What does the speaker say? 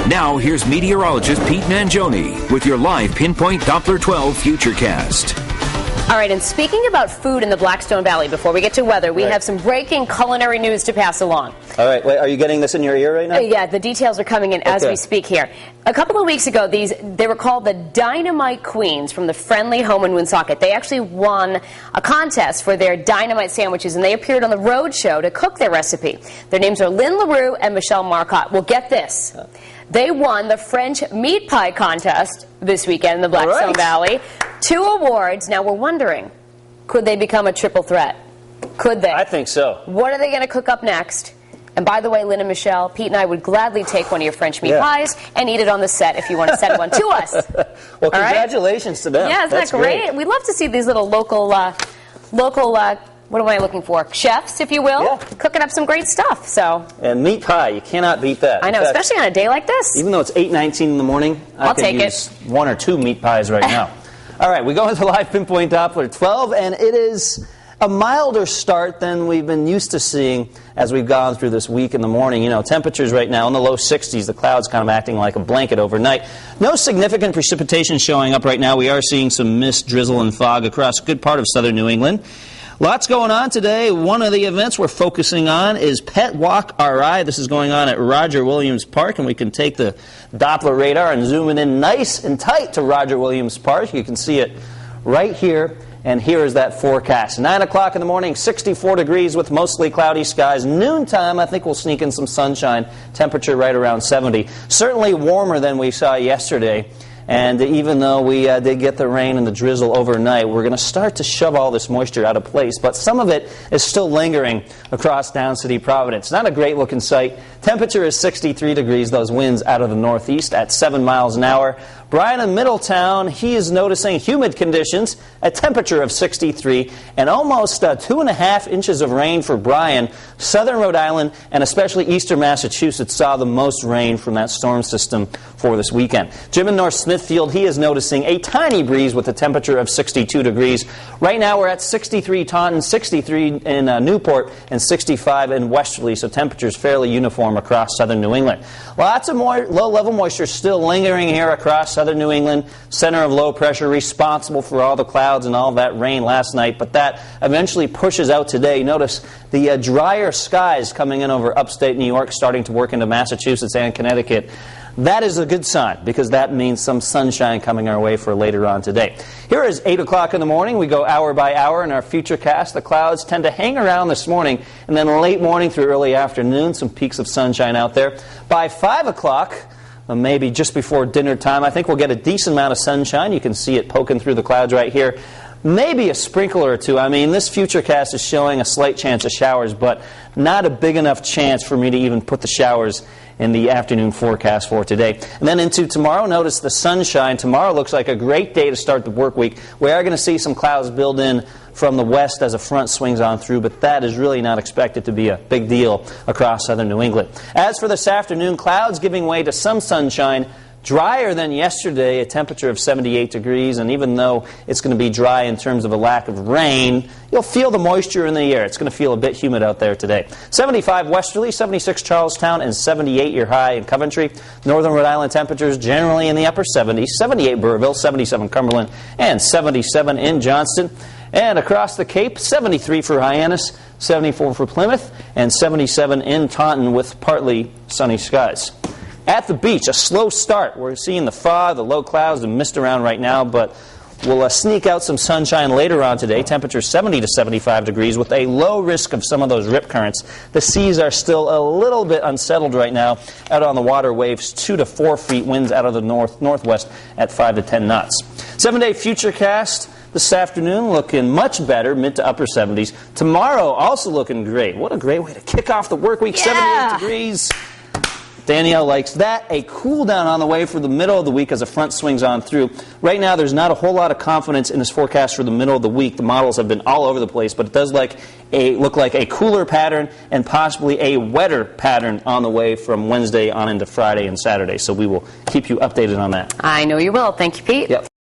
Now, here's meteorologist Pete Mangione with your live Pinpoint Doppler 12 Futurecast. All right, and speaking about food in the Blackstone Valley, before we get to weather, we have some breaking culinary news to pass along. All right, wait, are you getting this in your ear right now? Yeah, the details are coming in as we speak here. A couple of weeks ago, they were called the Dynamite Queens from the Friendly Home in Woonsocket. They actually won a contest for their dynamite sandwiches, and they appeared on the Road Show to cook their recipe. Their names are Lynn LaRue and Michelle Marcotte. Well, get this. They won the French meat pie contest this weekend in the Blackstone Valley. 2 awards. Now we're wondering, could they become a triple threat? Could they? I think so. What are they going to cook up next? And by the way, Lynn and Michelle, Pete and I would gladly take one of your French meat pies and eat it on the set if you want to send one to us. Well, congratulations to them. Yeah, isn't that great? We'd love to see these little local, what am I looking for? Chefs, if you will, cooking up some great stuff. So. And meat pie, you cannot beat that. I know, especially on a day like this. Even though it's 8:19 in the morning, I could use 1 or 2 meat pies right now. All right, we go into live Pinpoint Doppler 12, and it is a milder start than we've been used to seeing as we've gone through this week in the morning. You know, temperatures right now in the low 60s, the clouds kind of acting like a blanket overnight. No significant precipitation showing up right now. We are seeing some mist, drizzle, and fog across a good part of southern New England. Lots going on today. One of the events we're focusing on is Pet Walk RI. This is going on at Roger Williams Park, and we can take the Doppler radar and zoom it in nice and tight to Roger Williams Park. You can see it right here, and here is that forecast. 9 o'clock in the morning, 64 degrees with mostly cloudy skies. Noontime, I think we'll sneak in some sunshine. Temperature right around 70. Certainly warmer than we saw yesterday. And even though we did get the rain and the drizzle overnight, we're going to start to shove all this moisture out of place. But some of it is still lingering across Down City, Providence. Not a great-looking sight. Temperature is 63 degrees. Those winds out of the northeast at 7 miles an hour. Brian in Middletown, he is noticing humid conditions, a temperature of 63, and almost 2.5 inches of rain for Brian. Southern Rhode Island and especially eastern Massachusetts saw the most rain from that storm system for this weekend. Jim in North Smithfield, he is noticing a tiny breeze with a temperature of 62 degrees. Right now we're at 63 Taunton, 63 in Newport, and 65 in Westerly, so temperatures fairly uniform across southern New England. Lots of low-level moisture still lingering here across southern New England. Center of low pressure responsible for all the clouds and all that rain last night, but that eventually pushes out today. Notice the drier skies coming in over upstate New York, starting to work into Massachusetts and Connecticut. That is a good sign, because that means some sunshine coming our way for later on today. Here is 8 o'clock in the morning. We go hour by hour in our Futurecast. The clouds tend to hang around this morning, and then late morning through early afternoon, some peaks of sunshine out there. By 5 o'clock, maybe just before dinner time, I think we'll get a decent amount of sunshine. You can see it poking through the clouds right here. Maybe a sprinkler or two. I mean, this Futurecast is showing a slight chance of showers, but not a big enough chance for me to even put the showers in the afternoon forecast for today. And then into tomorrow, notice the sunshine. Tomorrow looks like a great day to start the work week. We are going to see some clouds build in from the west as a front swings on through, but that is really not expected to be a big deal across southern New England. As for this afternoon, clouds giving way to some sunshine. Drier than yesterday, a temperature of 78 degrees, and even though it's going to be dry in terms of a lack of rain, you'll feel the moisture in the air. It's going to feel a bit humid out there today. 75 Westerly, 76 Charlestown, and 78 your high in Coventry. Northern Rhode Island temperatures generally in the upper 70s, 78 Burrillville, 77 Cumberland, and 77 in Johnston. And across the Cape, 73 for Hyannis, 74 for Plymouth, and 77 in Taunton with partly sunny skies. At the beach, a slow start. We're seeing the fog, the low clouds, the mist around right now, but we'll sneak out some sunshine later on today. Temperature 70 to 75 degrees with a low risk of some of those rip currents. The seas are still a little bit unsettled right now. Out on the water, waves 2 to 4 feet, winds out of the northwest at 5 to 10 knots. 7-day Futurecast. This afternoon looking much better, mid to upper 70s. Tomorrow also looking great. What a great way to kick off the work week. 78 degrees. Danielle likes that. A cool down on the way for the middle of the week as a front swings on through. Right now, there's not a whole lot of confidence in this forecast for the middle of the week. The models have been all over the place, but it does look like a cooler pattern and possibly a wetter pattern on the way from Wednesday on into Friday and Saturday. So we will keep you updated on that. I know you will. Thank you, Pete. Yep.